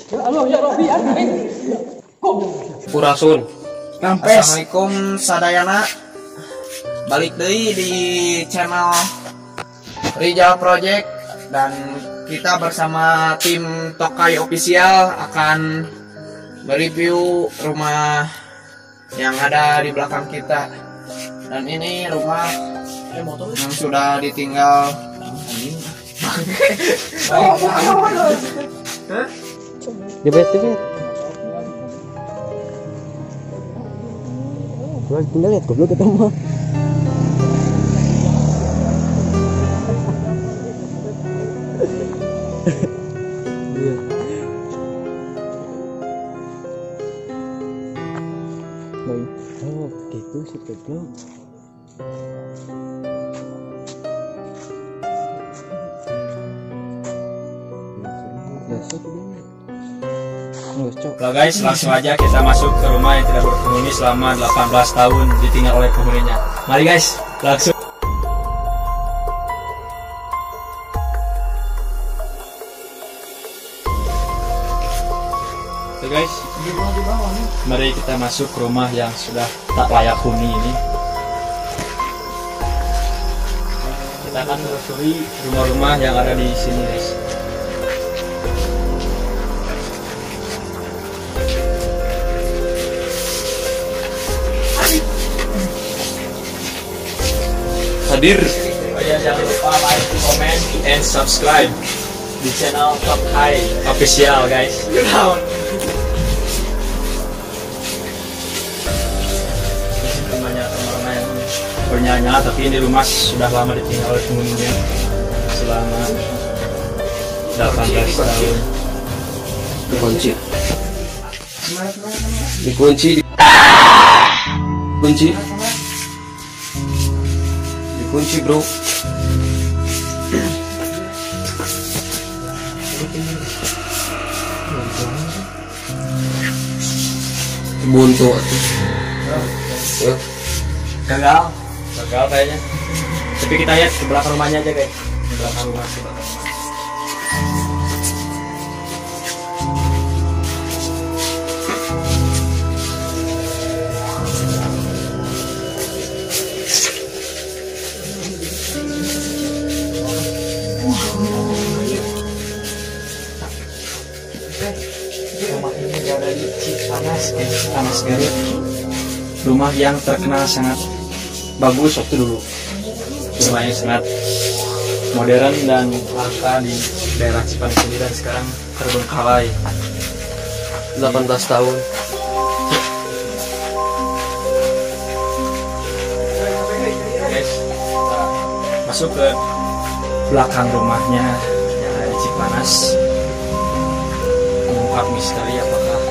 Halo ya Robi, Purasun. Assalamualaikum sadayana. Balik deui di channel Rijal Project dan kita bersama tim Tokai Official akan mereview rumah yang ada di belakang kita. Dan ini rumah yang sudah ditinggal Dibet. Gua tinggal lihat goblok ketemu. Oh, gitu sih goblok. Nah guys, langsung aja kita masuk ke rumah yang tidak berpenghuni selama 18 tahun ditinggal oleh penghuninya. Mari guys, langsung. Oke guys, mari kita masuk ke rumah yang sudah tak layak huni ini. Kita akan menelusuri rumah-rumah yang ada di sini guys. Hadir. Oh ya, jangan lupa like, comment, and subscribe di channel Tokai Official guys. Rumahnya teman-teman yang bernyanyi, tapi ini rumah sudah lama ditinggal oleh penghuninya selama 18 tahun. Dikunci. Dikunci. Kunci bro. Buntu ya. Gagal kayaknya. Tapi kita lihat ke belakang rumahnya aja guys. Ke belakang rumah kita. Rumah ini berada di Cipanas Garut. Rumah yang terkenal sangat bagus waktu dulu. Rumah yang sangat modern dan langka di daerah Cipanas ini, dan sekarang terbengkalai. 18 tahun. Guys, kita masuk ke belakang rumahnya yang ada di Cipanas. Mengungkap misteri apakah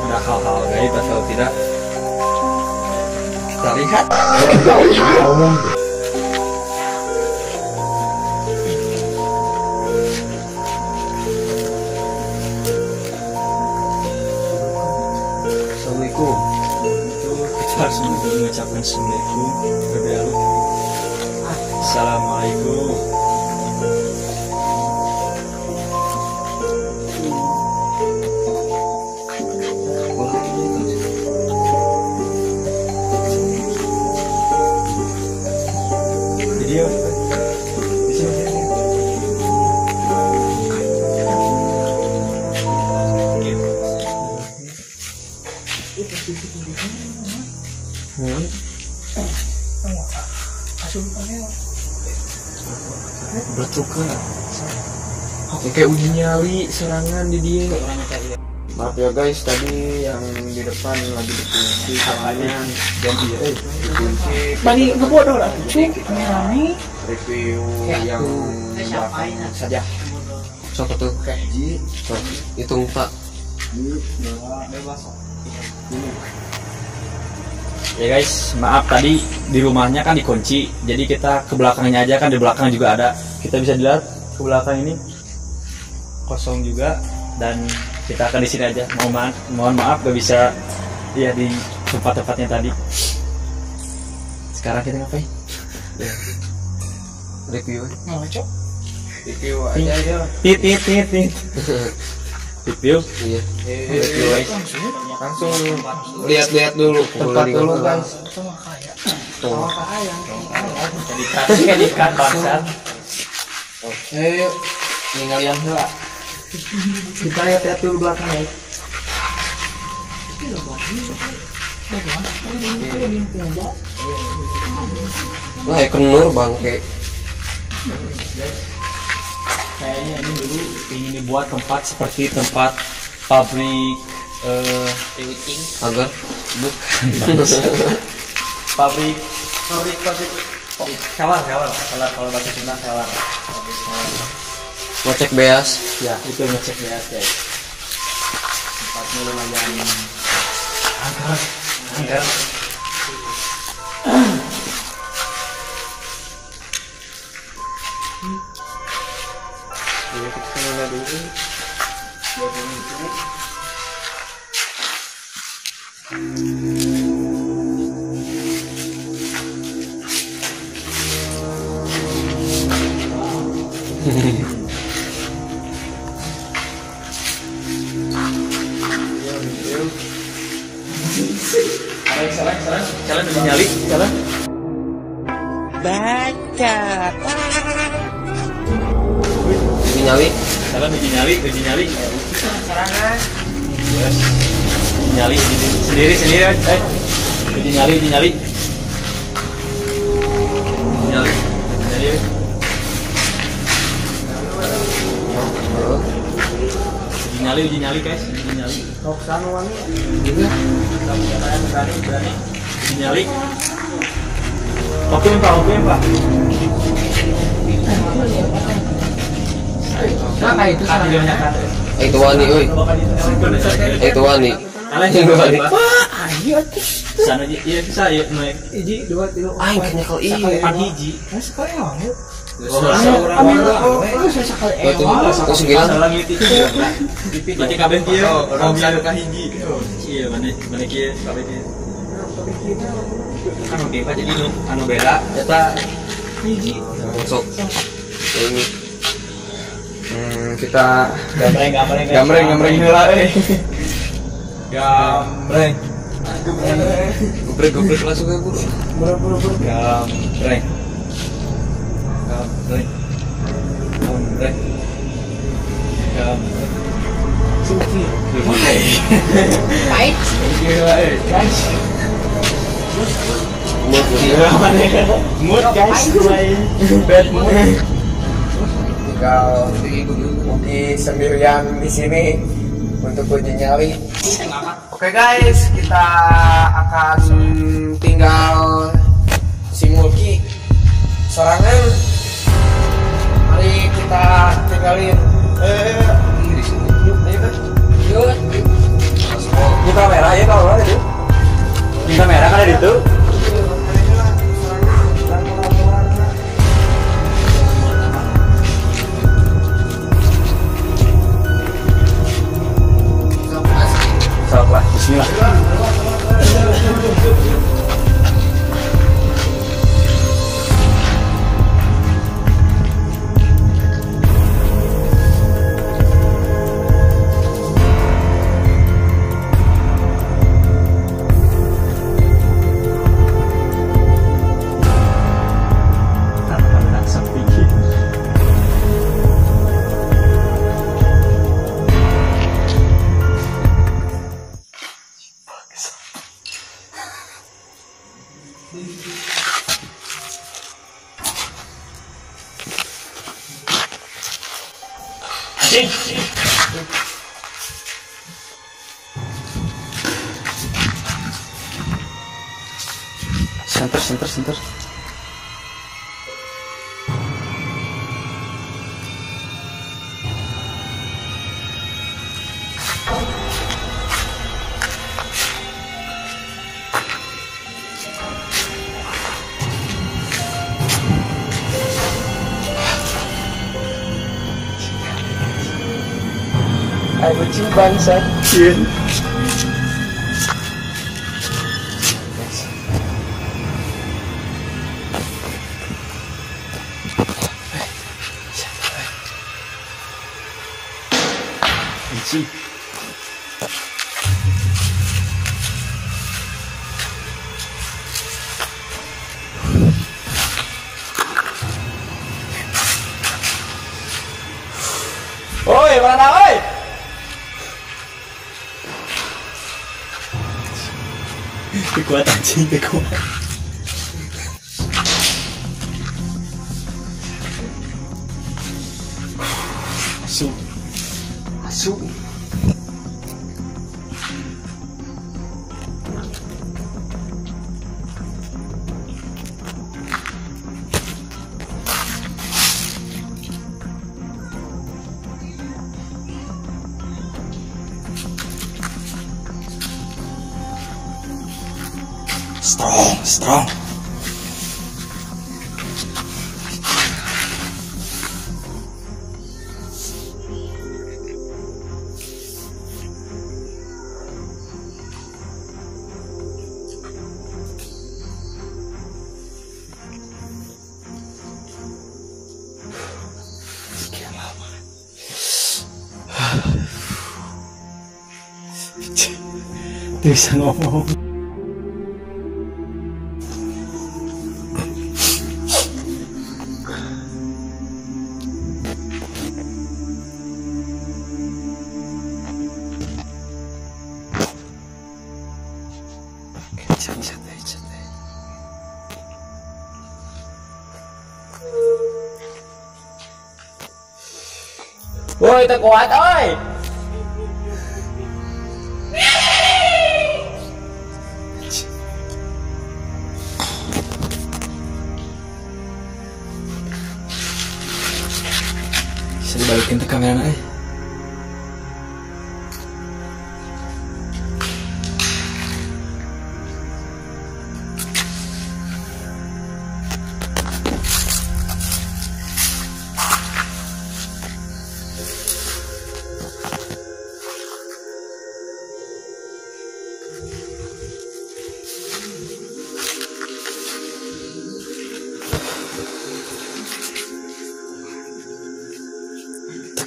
ada hal-hal gaib atau tidak. Kita lihat. Assalamualaikum. Kita harus mengucapkan assalamualaikum terlebih dahulu. Assalamualaikum. Video di sini. Bertukar. Kayak uji nyali serangan di dia. Maaf ya guys, tadi yang di depan lagi dikunci soalnya Ganti ya. dikunci. bagi ngebodoh lah. Rame. Review yang belakang saja. Sok tuh. Sok. Hitung Pak. Ya guys, maaf tadi di rumahnya kan dikunci, jadi kita ke belakangnya aja, kan di belakang juga ada. Kita bisa dilihat ke belakang ini kosong juga, dan kita akan di sini aja. Mohon maaf gak bisa ya di tempat-tempatnya tadi. Sekarang kita ngapain? Review. Ngocok. Review aja ya. Tit. review. Iya. Review guys. Langsung lihat-lihat dulu tempat dulu guys. Tuh. Kayak dikat bangsat. Oke, ninggalin heula. Kita lihat dulu belakangnya. Lah ya kenur bangke. Kayaknya ini dulu ingin dibuat tempat seperti tempat pabrik Agar pabrik kawar kalau bahasa Sunda kawar. ngecek beas. Ya itu ngecek ya guys. Tempatnya lumayan angker. Ini kita nanya dulu. Jalan nyali, jalan. Ini nyali. Jalan uji nyali. Yes. Nyali sendiri. Uji nyali. Nyali. Uji nyali guys. Uji nyali. Roksana wangi. Juga. Berani. Uji nyali. Oke Pak. Nah, itu sana. Itu wani euy. Itu wani. Ayo, Sana iya bisa ya naik. hiji, dua, tiga, Aing kenyakel ieu. Pan hiji. sekali ya. Terus gila. Salah ngiti. Berarti kabeh kieu. Robian ka hiji. Iya, mana kieu kabeh kieu. Anu ge jadi anu beda eta hiji. Masuk. Ini. Kita Gambreng heula euy. gambreng. Gobrek langsung ke guru. Buru. Gambreng. Pahit. Mood guys, bad mood. Tinggal di sendirian di sini untuk uji nyali. Oke guys, kita akan tinggal si Mulki sorangan. Mari kita tinggalin. Yuk. Ini kamera ya kalau ada itu. Ini kamera kan ada di itu. Salah, bismillah. Center. Ayo kucing bangsa. Kunci. Oi, mana oi? Kuat anjing, kuat. Masuk. Masuk. Strong. Sekian lama. Tidak bisa ngomong. Santai. Woi, tak kuat, oi. Bisa dibalikin ke kamera, eh.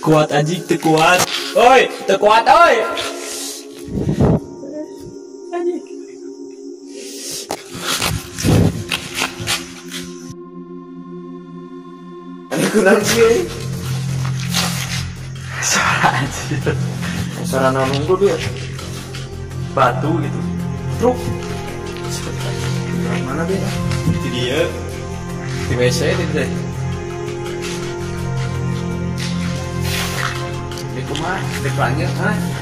Kuat anjing, kuat. Oi, kuat oi. Anjing. Ini kurang sih. Suara anjing. Suara nunggu dia. Batu gitu. Truk. Mana dia? Itu dia. Di WC itu. Cuma depannya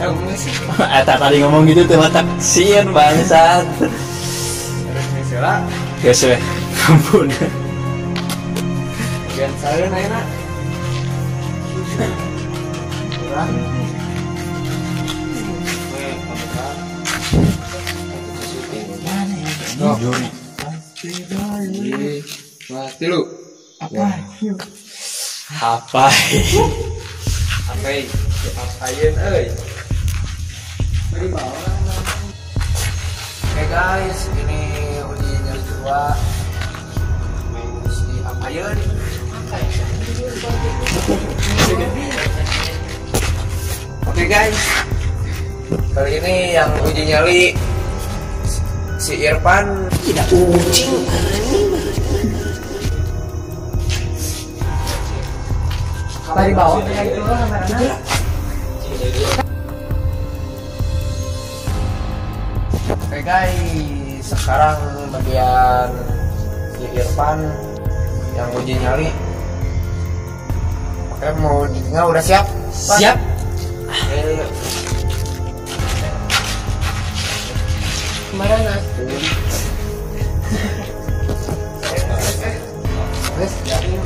ngomong sih. Tadi ngomong gitu tuh mata sian bangsat. Salah. Guys, ampun. Biar saya naik. Kurang. Juri. Mati lu. Apa? Apa? Apain euy. Beri bawa. Oke guys, ini uji nyali kedua. Si apain? Oke guys. Kali ini yang uji nyali si Irfan tidak kucing Dari bawah kayak gitu loh kameranya. Oke guys, sekarang bagian si Irfan yang uji nyali. Oke, mau ujinya udah siap? Pan? Siap. Oke. Kemarin aku. Wes, siapin.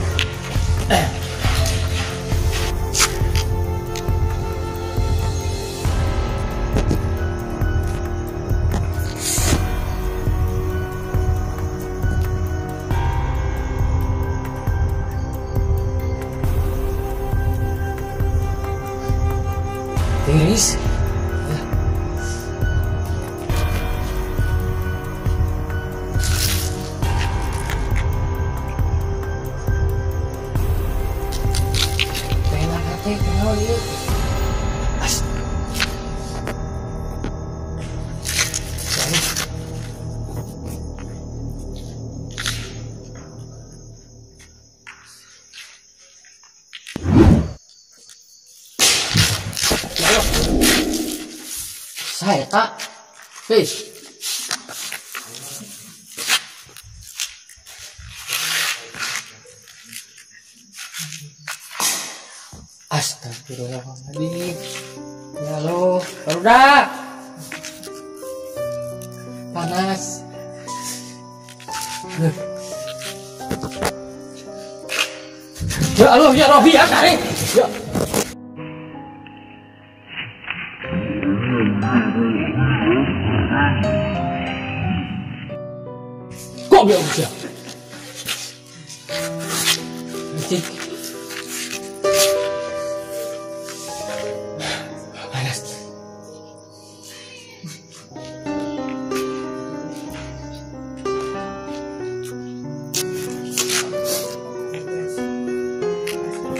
Tiris. Kenal dia. Saya tak. Fish. Astagfirullahaladzim. Ya lo, udah. Panas. Ya Allah, ya Robi, ya Karim. Ya. Kok belum bisa? Cik. Panas.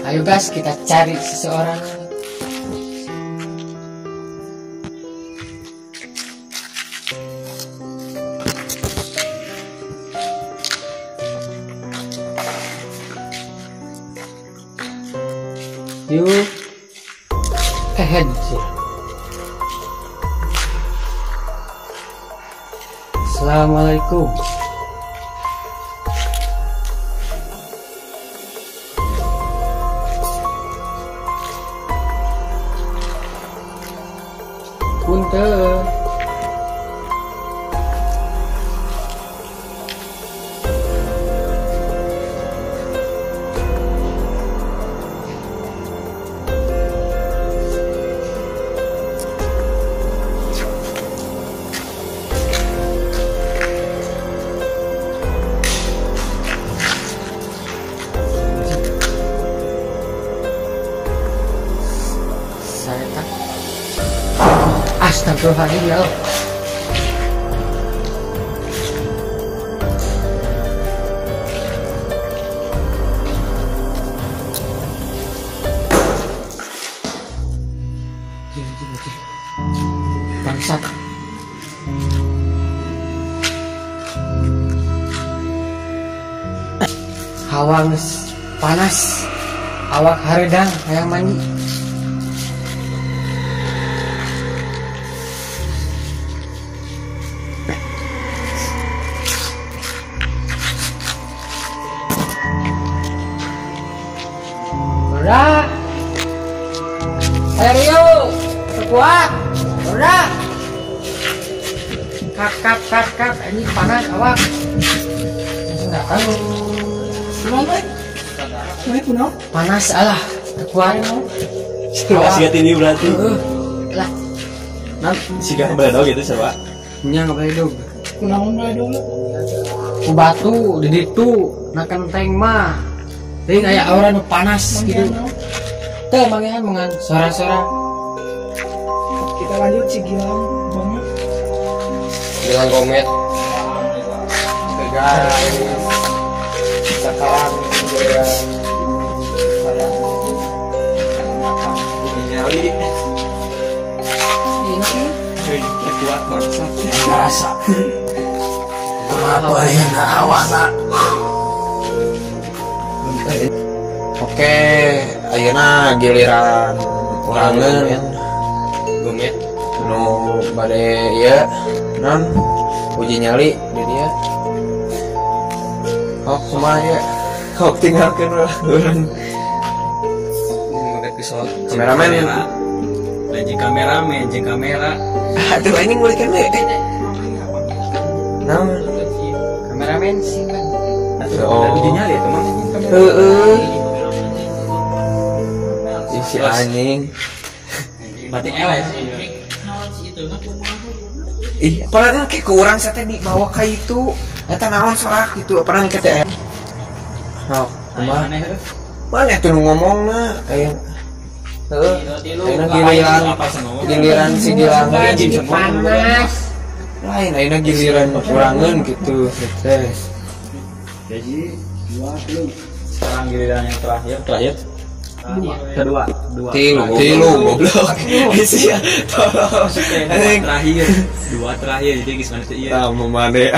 Ayo guys, kita cari seseorang. Yuk, ahead. Assalamualaikum. Punten. Saya tak. Astagfirullahaladzim ya. Bangsat. Hawa panas. Awak haredang hayang mandi. Udah. Ayo, kuat. Udah. Kap. Ini panas awak. Enggak tahu. Panas alah. Kuat. Sigat ini berarti. Lah. Nah, sigat beledog gitu siapa? Nya ngebeledog. Kunaon bae dulu. Ku batu di ditu na kenteng mah. Teuing aya aura nu panas gitu. Teu mangehan mengan suara-suara. Kita lanjut si Gilang banget. Bilang komet. Guys. Sekarang dia nyali. Cuy, kuat bangsat. Rasa. Apa yang awana? Oke, ayeuna giliran urangeun Gomit. nu bade ieu non uji nyali di dia. Oh, kumaha ya? Kok tinggalkeun urang. Mangga kesol. Kameramen. Lagi kamera. Aduh anjing ngulikeun we. Naon? Kameramen sih. Oh. Uji nyali ya teman. Heeh. Si anjing. Berarti elek. Ih, padahal kayak ke urang saya teh dibawa ka itu. Eta naon sorak gitu, pernah ke teh. Nah, kumaha? Mana tuh nu ngomongna aya. Heeh. Ayeuna giliran si Gilang Panas. lain ayeuna giliran urangeun gitu teh. Jadi sekarang giliran yang terakhir. Kedua. Tilu goblok. Isi ya. Tolong. Dua terakhir jadi gimana tuh iya. Tamu mane.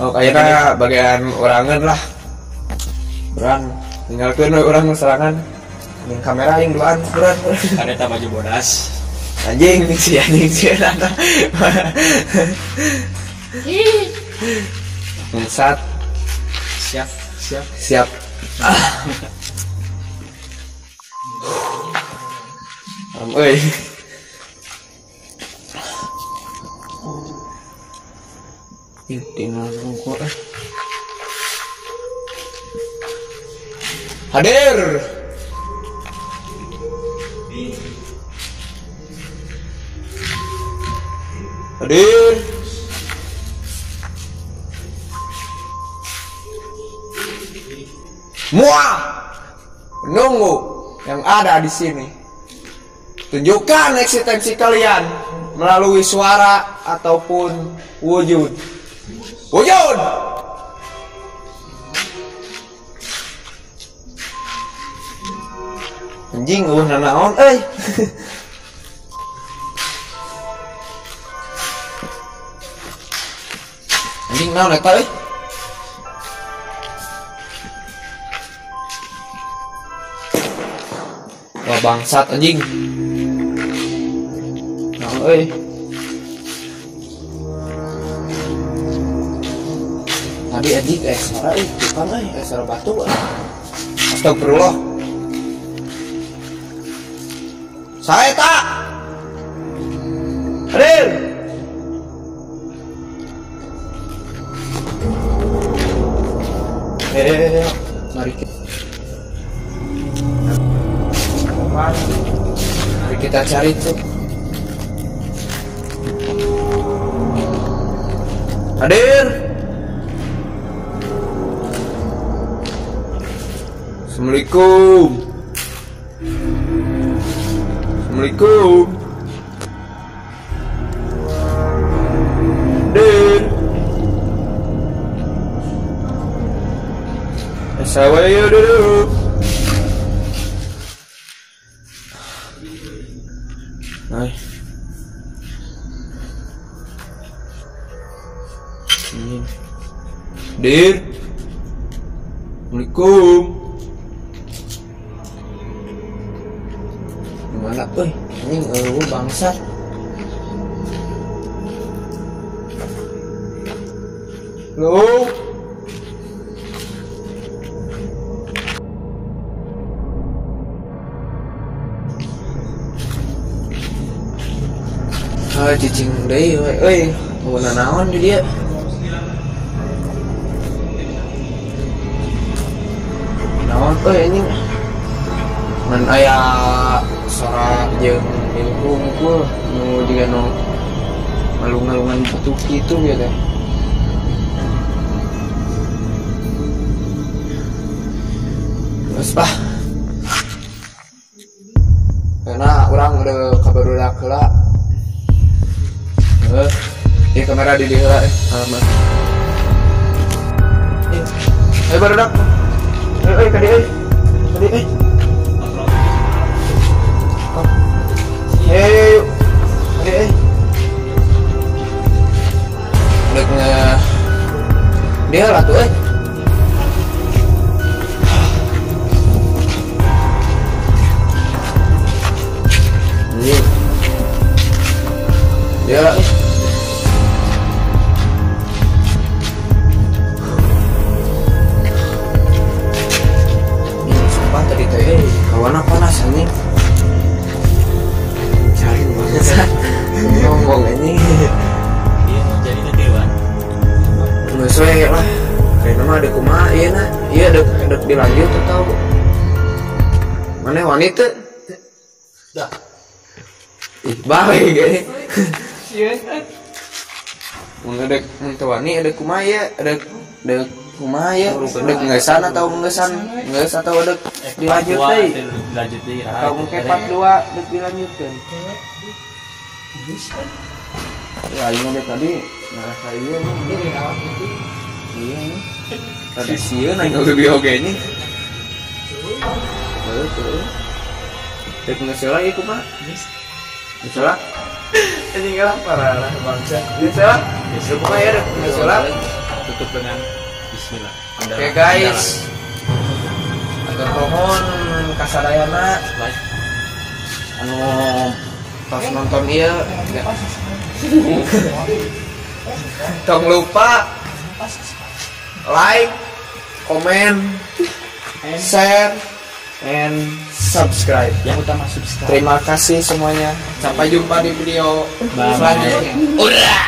Oh, ayeuna bagian urangeun lah. Beran tinggalkeun we urang serangan. Yang kamera yang duaan beran. Ada baju bodas. Anjing sih nana. Bangsat. Siap. Euy. Tinggal rungkut. Hadir. Hadir. Muah. Menunggu yang ada di sini. Tunjukkan eksistensi kalian melalui suara ataupun wujud. Wujud. Anjing nanaon euy. Anjing naon eta euy? Wah bangsat anjing. Naon euy? Tadi anjing suara euy, bukan euy, suara batu. Astagfirullah. Saya tak. Hadir. Mari kita cari tuh. Hadir. Assalamualaikum. Assalamualaikum. Hadir. Assalamualaikum dulu. Hai. Hadir. Assalamualaikum. Mana euy? Anjing eueuh bangsat. Halo. Cicing deui euy. Mun naon di dieu? Naon euy anjing? Man aya suara jeung hungkul nu juga nu ngalung-ngalungan batu kitu ya teh. Geus bah. Karena urang udah kabarudak heula. Di kamera di dia alamat. Barudak. Kadi euy. Yuk. Deknya dia lah tuh dia sumpah tadi teh kawan panas anjing. Cari banget ngomong ini jadi ketiruan sesuai lah kayak nama ada kumaha iya nah iya dek dilanjut atau mana wanita dah baik gini mengedek mentawani ada kumaha ya ada kumaha ya dek ngesan atau ngesan nges atau dek dilanjut deh atau mungkin part 2 dek dilanjutkan ya ini deh tadi nah saya ini iya tadi sieun aing oge ini betul dek ngeselah ieu kumaha ngeselah anjing lah parah bangsa ngeselah kumaha ya dek ngeselah tutup dengan bismillah. Oke guys, atur nuhun kasadayana anu pas nonton iya jangan lupa like, comment, share, and subscribe. Yang utama subscribe. Terima kasih semuanya. Sampai jumpa di video Bye. selanjutnya. Udah.